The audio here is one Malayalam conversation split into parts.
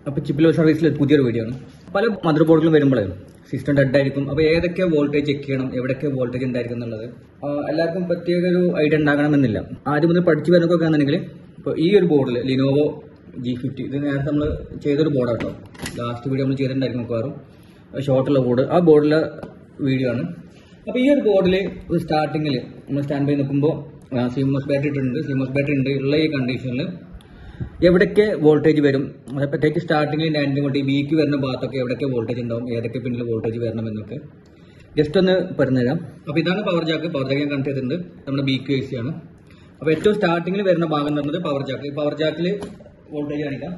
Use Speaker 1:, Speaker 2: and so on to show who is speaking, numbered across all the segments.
Speaker 1: അപ്പോൾ ചിപ്പിലോ സർവീസിൽ പുതിയൊരു വീഡിയോ ആണ്. പല മദർ ബോർഡുകളും വരുമ്പോൾ സിസ്റ്റം ഡെഡ് ആയിരിക്കും. അപ്പോൾ ഏതൊക്കെ വോൾട്ടേജ് ചെക്ക് ചെയ്യണം, എവിടെയൊക്കെ വോൾട്ടേജ് ഉണ്ടായിരിക്കും എന്നുള്ളത് എല്ലാവർക്കും പ്രത്യേക ഒരു ഐഡിയ ഉണ്ടാകണമെന്നില്ല. ആദ്യം മുതൽ പഠിച്ചു വരുന്നതൊക്കെ ആണെന്നുണ്ടെങ്കിൽ ഇപ്പോൾ ഈ ഒരു ബോർഡിൽ ലിനോവോ G50 ഇത് നേരത്തെ നമ്മൾ ചെയ്തൊരു ബോർഡാട്ടോ. ലാസ്റ്റ് വീഡിയോ നമ്മൾ ചെയ്തിട്ടുണ്ടായിരിക്കും മിക്കവാറും ഷോർട്ടുള്ള ബോർഡ്. ആ ബോർഡിലെ വീഡിയോ ആണ്. അപ്പോൾ ഈ ഒരു ബോർഡിൽ സ്റ്റാർട്ടിങ്ങിൽ നമ്മൾ സ്റ്റാൻഡ് ബൈ നിൽക്കുമ്പോൾ സിമോസ് ബാറ്ററി ഇട്ടിട്ടുണ്ട്. സിമോസ് ബാറ്ററി ഉണ്ട് ഉള്ള ഈ കണ്ടീഷനിൽ എവിടേക്ക് വോൾട്ടേജ് വരും, പ്രത്യേകിച്ച് സ്റ്റാർട്ടിങ്ങിൽ 90 വോൾട്ട് ബിക്ക് വരുന്ന ഭാഗത്തൊക്കെ എവിടേക്ക് വോൾട്ടേജ് ഉണ്ടാവും, ഏതൊക്കെ പിന്നിൽ വോൾട്ടേജ് വരണമെന്നൊക്കെ ജസ്റ്റ് ഒന്ന് പറഞ്ഞുതരാം. അപ്പോൾ ഇതാണ് പവർ ജാക്ക്. പവർ ജാക്ക് ഞാൻ കണക്ട് ചെയ്തിട്ടുണ്ട്. നമ്മുടെ BQ AC ആണ്. അപ്പോൾ ഏറ്റവും സ്റ്റാർട്ടിങ്ങിൽ വരുന്ന ഭാഗം എന്ന് പറയുന്നത് പവർ ജാക്ക്. പവർ ജാക്കിൽ വോൾട്ടേജ് കാണിക്കാം.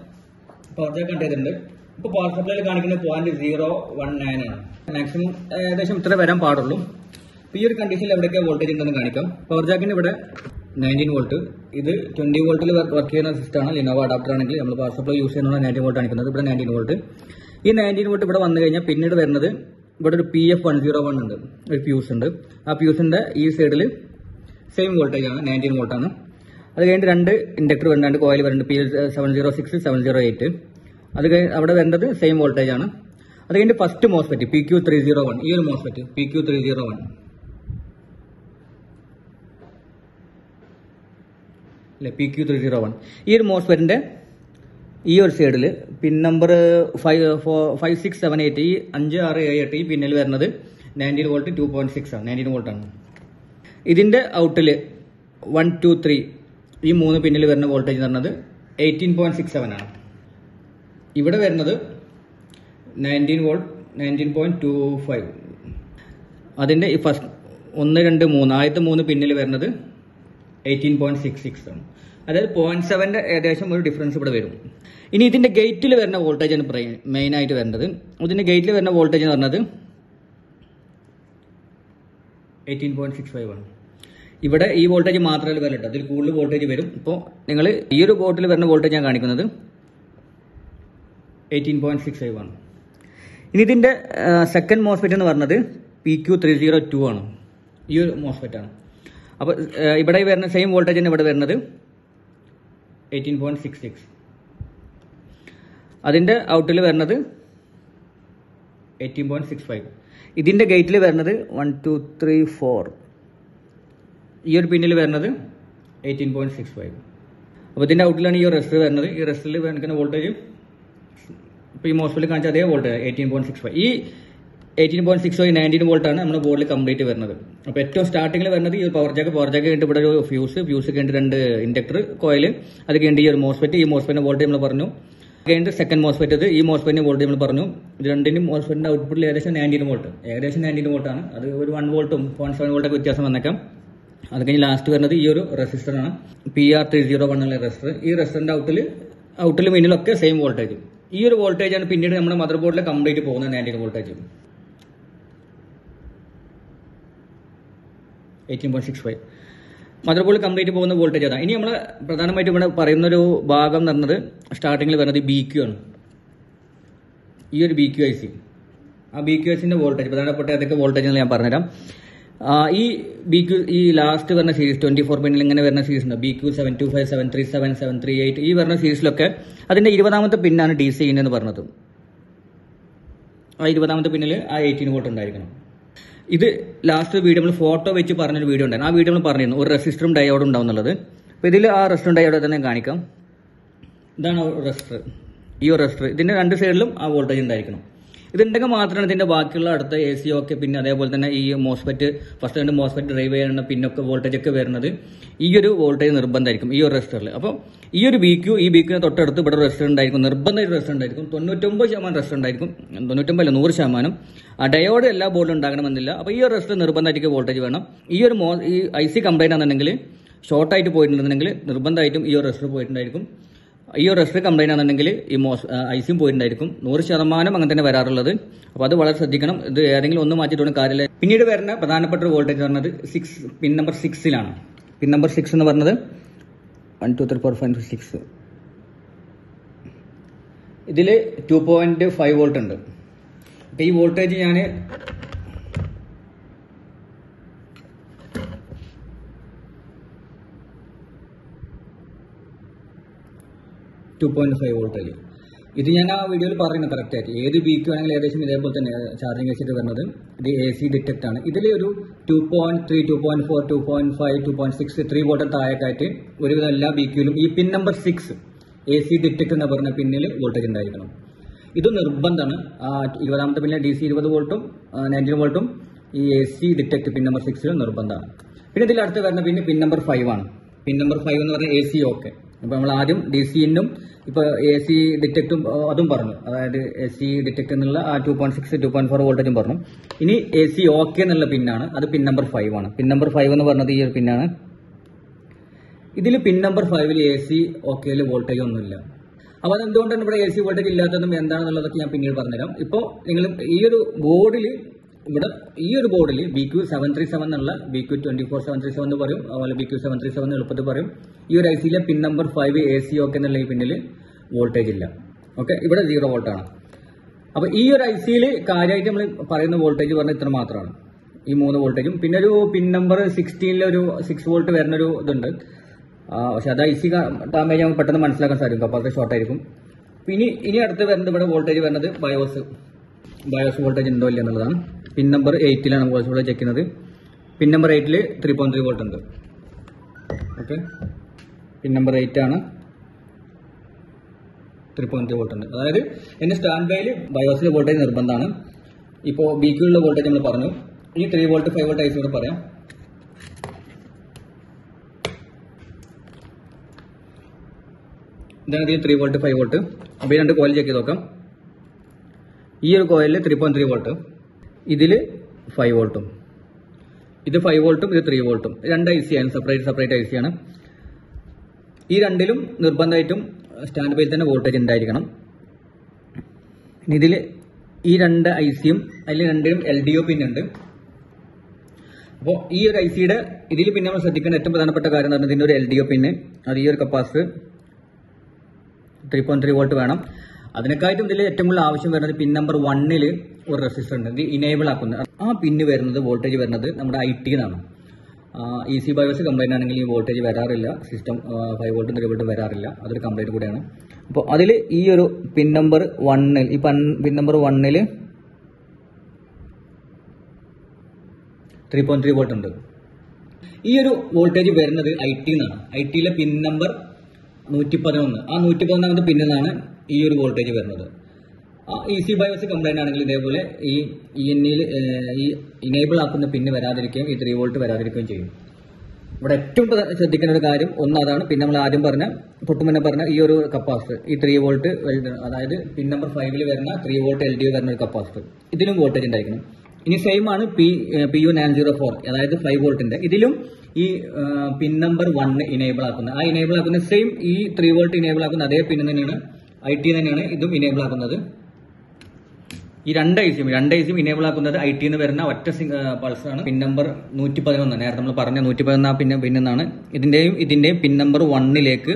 Speaker 1: പവർ ജാക്ക് കണക്ട് ചെയ്തിട്ടുണ്ട്. ഇപ്പോൾ പവർ സപ്ലൈയിൽ കാണിക്കുന്നത് 0.019 ആണ്. മാക്സിമം ഏകദേശം ഇത്ര വരാൻ പാടുള്ളൂ. ഈ ഒരു കണ്ടീഷനിൽ എവിടെയൊക്കെ വോൾട്ടേജ് ഉണ്ടെന്ന് കാണിക്കാം. പവർ ജാക്കിന് ഇവിടെ 19 വോൾട്ട്, ഇത് 20 വോൾട്ടിൽ വർക്ക് ചെയ്യുന്ന സിസ്റ്റമാണ്. ലിനോവോ അഡാപ്റ്റർ ആണെങ്കിൽ നമ്മൾ പവർ സപ്ലൈ യൂസ് ചെയ്യുന്ന 19 വോൾട്ട് കാണിക്കുന്നത്. ഇവിടെ 19 വോൾട്ട്. ഈ 19 വോൾട്ട് ഇവിടെ വന്നു കഴിഞ്ഞാൽ പിന്നീട് വരുന്നത് ഇവിടെ ഒരു PF101 ഉണ്ട്, ഒരു ഫ്യൂസ് ഉണ്ട്. ആ ഫ്യൂസിന്റെ ഈ സൈഡിൽ സെയിം വോൾട്ടേജ് ആണ്, 19 വോൾട്ടാണ്. അത് കഴിഞ്ഞിട്ട് രണ്ട് ഇൻഡക്ടർ വരുന്നുണ്ട്, കോയിൽ വരുന്നുണ്ട്, PL706 708. അത് കഴിഞ്ഞ് അവിടെ വരുന്നത് സെയിം വോൾട്ടേജ് ആണ്. അത് കഴിഞ്ഞിട്ട് ഫസ്റ്റ് മോസ്ഫെറ്റ് PQ301, ഈ ഒരു മോസ്ഫെറ്റ് PQ301 അല്ലെ, PQ301. ഈ ഒരു മോസ്ഫെറ്റിന്റെ ഈ ഒരു സൈഡിൽ പിൻ നമ്പർ 5678, ഈ 5678 ഈ പിന്നിൽ വരുന്നത് 19 വോൾട്ട് 2.6 ആണ്, 19 വോൾട്ട് ആണ്. ഇതിന്റെ ഔട്ടിൽ 1 2 3 ഈ മൂന്ന് പിന്നിൽ വരുന്ന വോൾട്ടേജ് എന്ന് പറയുന്നത് 18.67 ആണ്. ഇവിടെ വരുന്നത് 19 വോൾട്ട് 19.25. അതിന്റെ ഈ ഫസ്റ്റ് 1 2 3 ആദ്യത്തെ മൂന്ന് പിന്നിൽ വരുന്നത് 18.66 ആണ്. അതായത് 0.7 ഏകദേശം ഒരു ഡിഫറൻസ് ഇവിടെ വരും. ഇനി ഇതിന്റെ ഗേറ്റിൽ വരുന്ന വോൾട്ടേജ് ആണ് മെയിൻ ആയിട്ട് വരുന്നത്. ഇതിന്റെ ഗേറ്റിൽ വരുന്ന വോൾട്ടേജ് എന്ന് പറഞ്ഞത് 18.65 ആണ്. ഇവിടെ ഈ വോൾട്ടേജ് മാത്രമല്ല വരട്ടെ, അതിൽ കൂടുതൽ വോൾട്ടേജ് വരും. ഇപ്പോൾ നിങ്ങൾ ഈ ഒരു ബോർഡിൽ വരുന്ന വോൾട്ടേജ് ഞാൻ കാണിക്കുന്നത് 18.65 ആണ്. ഇനി ഇതിന്റെ സെക്കൻഡ് മോസ്ഫെറ്റ് എന്ന് പറഞ്ഞത് PQ302 ആണ്. ഈ ഒരു മോസ്ഫെറ്റ് ആണ്. അപ്പോൾ ഇവിടെ വരുന്ന സെയിം വോൾട്ടേജ് തന്നെ ഇവിടെ വരുന്നത് 18.66. അതിന്റെ ഔട്ടിൽ വരുന്നത് 18.65. ഇതിന്റെ ഗേറ്റിൽ വരുന്നത് 1 2 3 4. ഈ ഒരു പിന്നിൽ വരുന്നത് 18.65. അപ്പോൾ ഇതിന്റെ ഔട്ടിലാണ് ഈ റെസിസ്റ്റർ വരുന്നത്. ഈ റെസിസ്റ്ററിൽ കാണിക്കുന്ന വോൾട്ടേജ് ഇപ്പോൾ ഈ മോസ്ഫെറ്റിൽ കാണിച്ച അതേ വോൾട്ടേജ് 18.65. ഈ 18.65 19 വോൾട്ട് ആണ് നമ്മുടെ ബോർഡിൽ കംപ്ലീറ്റ് വരുന്നത്. അപ്പോൾ ഏറ്റവും സ്റ്റാർട്ടിങ്ങിൽ വരുന്നത് ഈ പവർ ജാക്ക് കഴിഞ്ഞിട്ട് ഇവിടെ ഒരു ഫ്യൂസ് കഴിഞ്ഞിട്ട് രണ്ട് ഇൻഡക്ടർ കോയിൽ, അത് കഴിഞ്ഞിട്ട് ഈ ഒരു മോസ്ഫെറ്റ്. ഈ മോസ്ഫെറ്റിന്റെ വോൾട്ടേജ് നമ്മൾ പറഞ്ഞു. കഴിഞ്ഞിട്ട് സെക്കൻഡ് മോസ്ഫെറ്റ്, ഈ മോസ്ഫെറ്റിന്റെ വോൾട്ടേജ് നമ്മൾ പറഞ്ഞു. ഇത് രണ്ടിനും മോസ്ഫെറ്റിന്റെ ഔട്ട്പുട്ടിൽ ഏകദേശം 19 വോൾട്ട്, ഏകദേശം 19 വോൾട്ടാണ്. അത് ഒരു 1 വോൾട്ടും 0.7 വോൾട്ടൊക്കെ വ്യത്യാസം വന്നേക്കാം. അത് കഴിഞ്ഞ് ലാസ്റ്റ് വരുന്നത് ഈ ഒരു റെസിസ്റ്ററാണ്, PR301 എന്നുള്ള റെസിസ്റ്റർ. ഈ റെസിസ്റ്ററിന്റെ ഔട്ടിൽ മിന്നിലൊക്കെ സെയിം വോൾട്ടേജ്. ഈ ഒരു വോൾട്ടേജ് ആണ് പിന്നീട് നമ്മുടെ മദർ ബോർഡിൽ കംപ്ലീറ്റ് പോകുന്നത് 19 വോൾട്ടേജ് 18.65. മദർ ബോർഡിൽ കംപ്ലീറ്റ് പോകുന്ന വോൾട്ടേജ് അതാണ്. ഇനി നമ്മൾ പ്രധാനമായിട്ടും ഇവിടെ പറയുന്നൊരു ഭാഗം എന്ന് പറഞ്ഞത് സ്റ്റാർട്ടിങ്ങിൽ വരുന്നത് BQ ആണ്. ഈ ഒരു BQ IC, ആ BQ ICന്റെ വോൾട്ടേജ് പ്രധാനപ്പെട്ട ഏതൊക്കെ വോൾട്ടേജ് ഞാൻ പറഞ്ഞുതരാം. ഈ BQ ഈ ലാസ്റ്റ് വരുന്ന സീരീസ് 24 പിന്നിൽ ഇങ്ങനെ വരുന്ന സീരീസ് ഉണ്ട്, BQ725 737 738. ഈ വരുന്ന സീരീസിലൊക്കെ അതിന്റെ 20ാമത്തെ പിന്നാണ് DC എന്ന് പറഞ്ഞത്. ആ 20ാമത്തെ പിന്നിൽ ആ 18 വോൾട്ട് ഉണ്ടായിരിക്കണം. ഇത് ലാസ്റ്റ് വീഡിയോ നമ്മൾ ഫോട്ടോ വെച്ച് പറഞ്ഞൊരു വീഡിയോ ഉണ്ടായിരുന്നു. ആ വീഡിയോ നമ്മൾ പറഞ്ഞിരുന്നു ഒരു റെസിസ്റ്ററും ഡയോഡും ഉണ്ടാവും എന്നുള്ളത്. അപ്പോൾ ഇതിൽ ആ റെസിസ്റ്ററും ഡയോഡ് തന്നെ കാണിക്കാം. ഇതാണ് റെസിസ്റ്റർ. ഈ ഒരു റെസിസ്റ്റർ ഇതിന്റെ രണ്ട് സൈഡിലും ആ വോൾട്ടേജ് ഉണ്ടായിരിക്കണം. ഇതുണ്ടെങ്കിൽ മാത്രമാണ് ഇതിന്റെ ബാക്കിയുള്ള അടുത്ത AC ഒക്കെ, പിന്നെ അതേപോലെ തന്നെ ഈ മോസ്ഫെറ്റ് ഫസ്റ്റ് രണ്ട് മോസ്ഫെറ്റ് ഡ്രൈവ് ചെയ്യുന്ന പിന്നൊക്കെ വോൾട്ടേജ് ഒക്കെ വരുന്നത് ഈ ഒരു വോൾട്ടേജ് നിർബന്ധമായിരിക്കും ഈ ഒരു റെസിസ്റ്ററിൽ. അപ്പോൾ ഈ ഒരു BQ തൊട്ടടുത്ത് ഇവിടെ റെസിസ്റ്റർ ഉണ്ടായിരിക്കും, നിർബന്ധമായിട്ട് റെസിസ്റ്റർ ഉണ്ടായിരിക്കും. 99% റെസിസ്റ്റർ ഉണ്ടായിരിക്കും, 99 അല്ല 100%. ആ ഡയോഡ് എല്ലാ ബോർഡിലും ഉണ്ടാകണമെന്നില്ല. അപ്പോൾ ഈ ഒരു റെസിസ്റ്റർ നിർബന്ധമായിട്ട് വോൾട്ടേജ് വേണം. ഈ ഒരു IC കംപ്ലൈന്റ് ആണെന്നുണ്ടെങ്കിൽ, ഷോർട്ടായിട്ട് പോയിട്ടുണ്ടെന്നുണ്ടെങ്കിൽ നിർബന്ധമായിട്ടും ഈ ഒരു റെസിസ്റ്റർ പോയിട്ടുണ്ടായിരിക്കും. ഈ ഒരു റെസിസ്റ്റർ കംപ്ലൈന്റ് ആണെന്നുണ്ടെങ്കിൽ ഈ ICയും പോയിട്ടുണ്ടായിരിക്കും. 100% അങ്ങനെ തന്നെ വരാറുള്ളത്. അപ്പോൾ അത് വളരെ ശ്രദ്ധിക്കണം. ഇത് ഏതെങ്കിലും ഒന്ന് മാറ്റിയിട്ട് കാര്യമില്ല. പിന്നീട് വരുന്ന പ്രധാനപ്പെട്ട ഒരു വോൾട്ടേജ് പറഞ്ഞത് പിൻ നമ്പർ 6ലാണ്. പിൻ നമ്പർ 6 എന്ന് പറഞ്ഞത് 1 2 3 4 5 6. ഇതിൽ 2.5 വോൾട്ട് ഉണ്ട്. അപ്പോൾ ഈ വോൾട്ടേജ് ഞാൻ 2.5 വോൾട്ടേജ്. ഇത് ഞാൻ ആ വീഡിയോയിൽ പറയുന്നത് കറക്റ്റായിട്ട് ഏത് ബിക്ക് ആണെങ്കിൽ ഏകദേശം ഇതേപോലെ തന്നെ ചാർജിങ് വെച്ചിട്ട് വരുന്നത്. ഇത് AC ഡിറ്റക്ട് ആണ്. ഇതിൽ ഒരു 2.3, 2.4, 2.5, 2.6, 3 വോൾട്ട് താഴേക്കായിട്ട് ഒരുവിധം എല്ലാ ബിക്യൂലും ഈ പിൻ നമ്പർ 6 AC ഡിറ്റക്ട് എന്ന് പറഞ്ഞ പിന്നിൽ വോൾട്ടേജ് ഉണ്ടായിരിക്കണം. ഇത് നിർബന്ധമാണ്. 20ാമത്തെ പിന്നിൽ DC 20 വോൾട്ടും 19 വോൾട്ടും ഈ AC ഡിറ്റക്ട് പിൻ നമ്പർ 6 നിർബന്ധമാണ്. പിന്നെ ഇതിൽ അടുത്ത് വരുന്ന പിൻ നമ്പർ 5 ആണ്. പിൻ നമ്പർ 5 എന്ന് പറഞ്ഞാൽ AC ഓക്കെ. അപ്പോൾ നമ്മൾ ആദ്യം DC-നും ഇപ്പോൾ AC ഡിറ്റക്റ്റും അതും പറഞ്ഞു. അതായത് AC ഡിറ്റക്ട് എന്നുള്ള 2.6, 2.4 വോൾട്ടേജും പറഞ്ഞു. ഇനി AC ഓക്കെ എന്നുള്ള പിന്നാണ്. അത് പിൻ നമ്പർ 5 ആണ്. പിൻ നമ്പർ 5 എന്ന് പറഞ്ഞത് ഈ ഒരു പിന്നാണ്. ഇതിൽ പിൻ നമ്പർ 5ൽ AC ഓക്കെയിൽ വോൾട്ടേജ് ഒന്നുമില്ല. അപ്പോൾ അതെന്തുകൊണ്ടാണ് ഇവിടെ AC വോൾട്ടേജ് ഇല്ലാത്തതും എന്താണെന്നുള്ളതൊക്കെ ഞാൻ പിന്നീട് പറഞ്ഞുതരാം. ഇപ്പോൾ നിങ്ങൾ ഈ ഒരു ബോർഡിൽ BQ737 എന്നുള്ള BQ24737 എന്ന് പറയും, അതുപോലെ BQ737 എളുപ്പത്തിൽ പറയും. ഈ ഒരു IC-യിലെ പിൻ നമ്പർ 5 AC ഓക്കെ എന്നുള്ള ഈ പിന്നിൽ വോൾട്ടേജ് ഇല്ല. ഓക്കെ, ഇവിടെ 0 വോൾട്ടാണ്. അപ്പോൾ ഈ ഒരു IC-യിൽ കാര്യമായിട്ട് നമ്മൾ പറയുന്ന വോൾട്ടേജ് പറഞ്ഞാൽ ഇത്ര മാത്രമാണ്, ഈ 3 വോൾട്ടേജും. പിന്നെ ഒരു പിൻ നമ്പർ 16-ൽ ഒരു 6 വോൾട്ട് വരുന്നൊരു ഇതുണ്ട്. പക്ഷെ അത് IC ഡാമേജ് നമുക്ക് പെട്ടെന്ന് മനസ്സിലാക്കാൻ സാധിക്കും, കപ്പാസിറ്റർ ഷോർട്ട് ആയിരിക്കും. ഇനി അടുത്ത് വരുന്നത് ഇവിടെ വോൾട്ടേജ് വരുന്നത് ബയോസ് വോൾട്ടേജ് ഉണ്ടോ ഇല്ല എന്നുള്ളതാണ്. Pin number 8-ലാണ് BIOS voltage check ചെയ്യുന്നത്. പിൻ നമ്പർ 8-ൽ 3.3 വോൾട്ട് ഉണ്ട്. ഓക്കെ, പിൻ നമ്പർ 8 ആണ്, 3.3 വോൾട്ട് ഉണ്ട്. അതായത് എന്റെ സ്റ്റാൻഡ് ബൈയിൽ ബയോസിലെ വോൾട്ടേജ് നിർബന്ധമാണ്. ഇപ്പോൾ BQ-ലുള്ള വോൾട്ടേജ് നമ്മൾ പറഞ്ഞു. ഇനി 3 വോൾട്ട് 5 വോൾട്ട് IC കൂടെ പറയാം. ഇതാണ് ഇതിൽ 3 വോൾട്ട് 5 വോൾട്ട്. അപ്പോൾ ഈ രണ്ട് കോയിൽ ചെക്ക് ചെയ്ത് നോക്കാം. ഈ ഒരു കോയിലിൽ 3.3 വോൾട്ട്, ഇതിൽ 5 വോൾട്ടും, ഇത് 5 വോൾട്ടും ഇത് 3 വോൾട്ടും. രണ്ട് IC ആണ്, സെപ്പറേറ്റ് IC ആണ്. ഈ രണ്ടിലും നിർബന്ധമായിട്ടും സ്റ്റാൻഡ് ബൈയിൽ തന്നെ വോൾട്ടേജ് ഉണ്ടായിരിക്കണം. ഇതിൽ ഈ രണ്ട് IC-യും അതിൽ രണ്ടിലും LDO പിൻ ഉണ്ട്. അപ്പോൾ ഈ ഒരു IC-യുടെ ഇതിൽ പിന്നെ നമ്മൾ ശ്രദ്ധിക്കേണ്ട ഏറ്റവും പ്രധാനപ്പെട്ട കാര്യം എന്ന് പറഞ്ഞാൽ ഇതിൻ്റെ ഒരു LDO പിന്ന്, അത് ഈ ഒരു കപ്പാസിറ്റർ 3.3 വോൾട്ട് വേണം. അതിനെക്കാട്ടും ഇതിൽ ഏറ്റവും കൂടുതൽ ആവശ്യം വരുന്നത് പിൻ നമ്പർ 1-ൽ ഒരു റെസിസ്റ്റർ ഉണ്ട്, ഇത് ഇനേബിൾ ആക്കുന്നത്. ആ പിന്ന് വരുന്നത് വോൾട്ടേജ് വരുന്നത് നമ്മുടെ IT എന്നാണ്. EC ബയോസ് കംപ്ലൈന്റ് ആണെങ്കിൽ ഈ വോൾട്ടേജ് വരാറില്ല, സിസ്റ്റം 5 വോൾട്ടും 3 വോൾട്ടും വരാറില്ല, അതൊരു കംപ്ലൈന്റ് കൂടെയാണ്. അപ്പോൾ അതിൽ ഈ ഒരു പിൻ നമ്പർ 1-ൽ ഈ പിൻ നമ്പർ 1-ൽ 3.3 വോൾട്ട് ഉണ്ട്. ഈ ഒരു വോൾട്ടേജ് വരുന്നത് IT എന്നാണ്. IT-ലെ പിൻ നമ്പർ 111, ആ 111ാമത്തെ പിന്നിലാണ് ഈ ഒരു വോൾട്ടേജ് വരുന്നത്. EC ബയോസ് കംപ്ലൈന്റ് ആണെങ്കിൽ ഇതേപോലെ ഈ EN-ൽ ഈ ഇനേബിൾ ആക്കുന്ന പിന്ന് വരാതിരിക്കുകയും ഈ 3 വോൾട്ട് വരാതിരിക്കുകയും ചെയ്യും. ഇവിടെ ഏറ്റവും ശ്രദ്ധിക്കേണ്ട ഒരു കാര്യം അതാണ്. പിന്നെ നമ്മൾ ആദ്യം തൊട്ടുമുന്നേ പറഞ്ഞ ഈ ഒരു കപ്പാസിറ്റർ, ഈ 3 വോൾട്ട്, അതായത് പിൻ നമ്പർ 5-ൽ വരുന്ന 3 വോൾട്ട് LDO വരുന്ന ഒരു കപ്പാസിറ്റർ, ഇതിലും വോൾട്ടേജ് ഉണ്ടായിരിക്കണം. ഇനി സെയിം ആണ് PU904, അതായത് 5 വോൾട്ടിന്റെ. ഇതിലും ഈ പിൻ നമ്പർ 1 ഇനേബിൾ ആക്കുന്നത്, ആ ഇനേബിൾ ആക്കുന്ന സെയിം ഈ 3 വോൾട്ട് ഇനേബിൾ ആക്കുന്ന അതേ പിൻ തന്നെയാണ്, IT തന്നെയാണ് ഇതും ഇനേബിൾ ആക്കുന്നത്. ഈ രണ്ട് ഐസിയും ഇനേബിൾ ആക്കുന്നത് IT-ന്ന് വരുന്ന ഒറ്റ പൾസാണ്. പിൻ നമ്പർ 111, നേരത്തെ നമ്മൾ പറഞ്ഞ 111 പിന്നാണ്. ഇതിന്റെയും പിൻ നമ്പർ 1-ലേക്ക്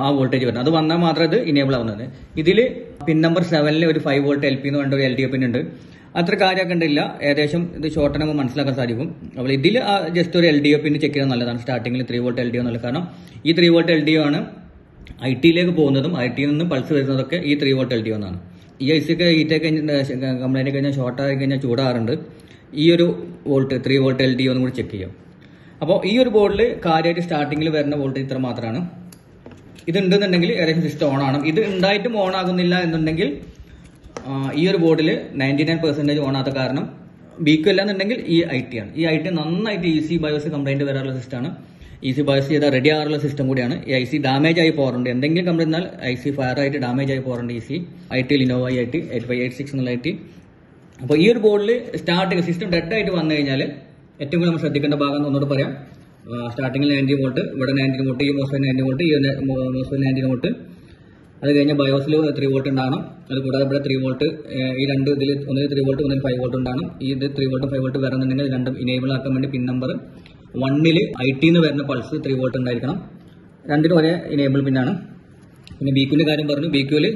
Speaker 1: ആ വോൾട്ടേജ് വരുന്നത്. അത് വന്നാൽ മാത്രമേ ഇത് ഇനേബിൾ ആവുന്നത്. ഇതിൽ പിൻ നമ്പർ 7-ൽ ഒരു 5 വോൾട്ട് LP എന്ന് പറഞ്ഞ ഒരു LDO പിൻ ഉണ്ട്. അത്ര കാര്യമാക്കേണ്ടില്ല, ഏകദേശം ഇത് ഷോർട്ട് നമുക്ക് മനസ്സിലാക്കാൻ സാധിക്കും. അപ്പോൾ ഇതിൽ ജസ്റ്റ് ഒരു LDO പിൻ ചെക്ക് ചെയ്യുന്നത് നല്ലതാണ്. സ്റ്റാർട്ടിങ്ങിൽ 3 വോൾട്ട് LDO എന്നുള്ളത്, കാരണം ഈ 3 വോൾട്ട് LDO ആണ് IT-ലേക്ക് പോകുന്നതും IT-ൽ നിന്ന് പൾസ് വരുന്നതൊക്കെ ഈ 3 വോൾട്ട് LDO എന്നാണ്. ഈ IC-ക്ക് ഹീറ്റൊക്കെ കംപ്ലൈൻറ്റ് കഴിഞ്ഞാൽ ഷോർട്ടായി കഴിഞ്ഞാൽ ചൂടാറുണ്ട്. ഈ ഒരു 3 വോൾട്ട് LDO ഒന്നും കൂടി ചെക്ക് ചെയ്യാം. അപ്പോൾ ഈ ഒരു ബോർഡിൽ കാര്യമായിട്ട് സ്റ്റാർട്ടിങ്ങിൽ വരുന്ന വോൾട്ടേജ് ഇത്ര മാത്രമാണ്. ഇത് ഉണ്ടെന്നുണ്ടെങ്കിൽ ഏകദേശം സിസ്റ്റം ഓൺ ആണ്. ഇത് ഉണ്ടായിട്ടും ഓൺ ആകുന്നില്ല എന്നുണ്ടെങ്കിൽ ഈ ഒരു ബോർഡിൽ 99% ഓൺ ആകാത്ത കാരണം BQ അല്ലാന്നുണ്ടെങ്കിൽ ഈ IT ആണ്. ഈ IT നന്നായിട്ട് EC ബയോസ് കംപ്ലൈന്റ് വരാറുള്ള സിസ്റ്റമാണ്. EC ബയോസ് ചെയ്താൽ റെഡി ആകാറുള്ള സിസ്റ്റം കൂടിയാണ്. ഈ IC ഡാമേജ് ആയി പോകാറുണ്ട്, എന്തെങ്കിലും കംപ്ലൈന്റ് എന്നാൽ IC ഫയർ ആയിട്ട് ഡാമേജ് ആയി പോകാറുണ്ട്. IT Lenovo G50 എന്നുള്ള IT. അപ്പോൾ ഈ ഒരു ബോർഡിൽ സ്റ്റാർട്ടിങ് സിസ്റ്റം ഡെഡ് ആയിട്ട് വന്നു കഴിഞ്ഞാൽ ഏറ്റവും കൂടുതൽ നമ്മൾ ശ്രദ്ധിക്കേണ്ട ഭാഗം ഒന്നുകൂടെ പറയാം. സ്റ്റാർട്ടിങ്ങിൽ 90 വോൾട്ട്, ഇവിടെ 90 വോൾട്ട്, ഈ മോസ്ഫെറ്റ് 90 വോൾട്ട്, ഈ മോസ്ഫെറ്റ് 90 വോൾട്ട്. അത് കഴിഞ്ഞ് ബയോസിൽ 3 വോൾട്ട് ഉണ്ടാകണം. അത് കൂടാതെ ഇവിടെ 3 വോൾട്ട്, ഈ രണ്ട് ഇതിൽ ഒന്നിൽ 3 വോൾട്ട് ഒന്നിൽ 5 വോൾട്ട് ഉണ്ടാകണം. ഈ ഇത് 3 വോൾട്ടും 5 വോൾട്ട് വരുന്നുണ്ടെങ്കിൽ രണ്ടും ഇനേബിൾ ആക്കാൻ വേണ്ടി പിൻ നമ്പർ 1-ൽ IT-ന്ന് വരുന്ന പൾസ് 3 വോൾട്ട് ഉണ്ടായിരിക്കണം. രണ്ടിനും ഒരേ ഇനേബിൾ പിന്നാണ്. പിന്നെ BQ-ന്റെ കാര്യം പറഞ്ഞു. BQ-ൽ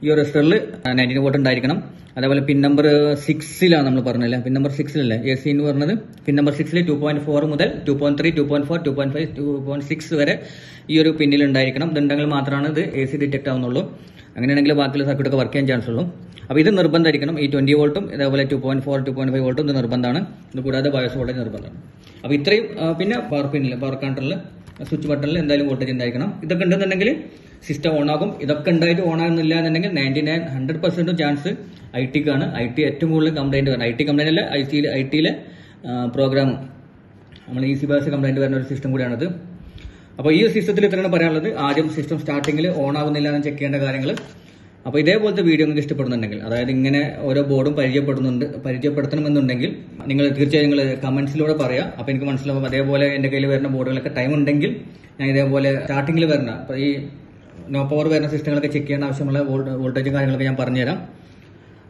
Speaker 1: ഈ ഒരു റെസിസ്റ്ററിൽ 90 വോൾട്ട് ഉണ്ടായിരിക്കണം. അതേപോലെ പിൻ നമ്പർ 6-ലാണ് നമ്മൾ പറഞ്ഞല്ലേ, പിൻ നമ്പർ 6-ലല്ലേ AC എന്ന് പറഞ്ഞത്. പിൻ നമ്പർ 6-ൽ 2.4 മുതൽ 2.3, 2.4, 2.5, 2.6 വരെ ഈ ഒരു പിന്നിൽ ഉണ്ടായിരിക്കണം. ഇതുണ്ടെങ്കിൽ മാത്രമാണ് ഇത് AC ഡിറ്റക്ട് ആവുന്നുള്ളൂ. അങ്ങനെയാണെങ്കിൽ ബാക്കിയുള്ള സർക്യൂട്ടൊക്കെ വർക്ക് ചെയ്യാൻ ചാൻസ് ഉള്ളൂ. അപ്പോൾ ഇത് നിർബന്ധമായിരിക്കണം. ഈ 20 വോൾട്ടും ഇതേപോലെ 2.4 2.5 വോൾട്ടും ഇത് നിർബന്ധമാണ്. ഇത് കൂടാതെ ബയോസ് വോൾട്ടേജ് നിർബന്ധമാണ്. അപ്പോൾ ഇത്രയും പിന്നെ പവർ പിന്നിൽ പവർ കൺട്രോളിൽ സ്വിച്ച് ബട്ടണിൽ എന്തായാലും വോൾട്ടേജ് ഉണ്ടായിരിക്കണം. ഇതൊക്കെ ഉണ്ടെന്നുണ്ടെങ്കിൽ സിസ്റ്റം ഓൺ ആകും. ഇതൊക്കെ ഉണ്ടായിട്ട് ഓൺ ആകുന്നില്ല എന്നുണ്ടെങ്കിൽ 100% ചാൻസ് ഐ.ടിക്കാണ്. ഐ.ടി ഏറ്റവും കൂടുതൽ കംപ്ലൈന്റ് വരുന്നത്. ഐ.ടി കംപ്ലൈന്റ് അല്ല, ഐ.ടിയിലെ പ്രോഗ്രാം നമ്മൾ ഈസി ബസ് കംപ്ലൈന്റ് വരുന്ന ഒരു സിസ്റ്റം കൂടിയാണത്. അപ്പോൾ ഈ സിസ്റ്റത്തിൽ ഇത്രയാണ് പറയാനുള്ളത്. ആദ്യം സിസ്റ്റം സ്റ്റാർട്ടിങ്ങിൽ ഓൺ ആകുന്നില്ല എന്ന് ചെക്ക് ചെയ്യേണ്ട കാര്യങ്ങൾ. അപ്പോൾ ഇതേപോലത്തെ വീഡിയോ നിങ്ങൾക്ക് ഇഷ്ടപ്പെടുന്നുണ്ടെങ്കിൽ, അതായത് ഇങ്ങനെ ഓരോ ബോർഡും പരിചയപ്പെടുത്തണമെന്നുണ്ടെങ്കിൽ നിങ്ങൾ തീർച്ചയായും നിങ്ങൾ കമന്റ്സിലൂടെ പറയാം. അപ്പോൾ എനിക്ക് മനസ്സിലാവും. അതേപോലെ എൻ്റെ കയ്യിൽ വരുന്ന ബോർഡുകളൊക്കെ ടൈം ഉണ്ടെങ്കിൽ ഞാൻ ഇതേപോലെ സ്റ്റാർട്ടിങ്ങിൽ വരുന്ന ഈ നോ പവർ വരുന്ന സിസ്റ്റങ്ങളൊക്കെ ചെക്ക് ചെയ്യേണ്ട ആവശ്യമുള്ള വോൾട്ടേജും കാര്യങ്ങളൊക്കെ ഞാൻ പറഞ്ഞുതരാം.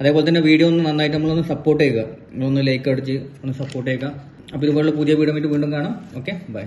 Speaker 1: അതേപോലെ തന്നെ വീഡിയോ ഒന്ന് നന്നായിട്ട് നമ്മളൊന്ന് സപ്പോർട്ട് ചെയ്യുക. നിങ്ങളൊന്ന് ലൈക്ക് അടിച്ച് ഒന്ന് സപ്പോർട്ട് ചെയ്യുക. അപ്പോൾ ഇതുപോലുള്ള പുതിയ വീഡിയോ വീണ്ടും കാണാം. Okay, by.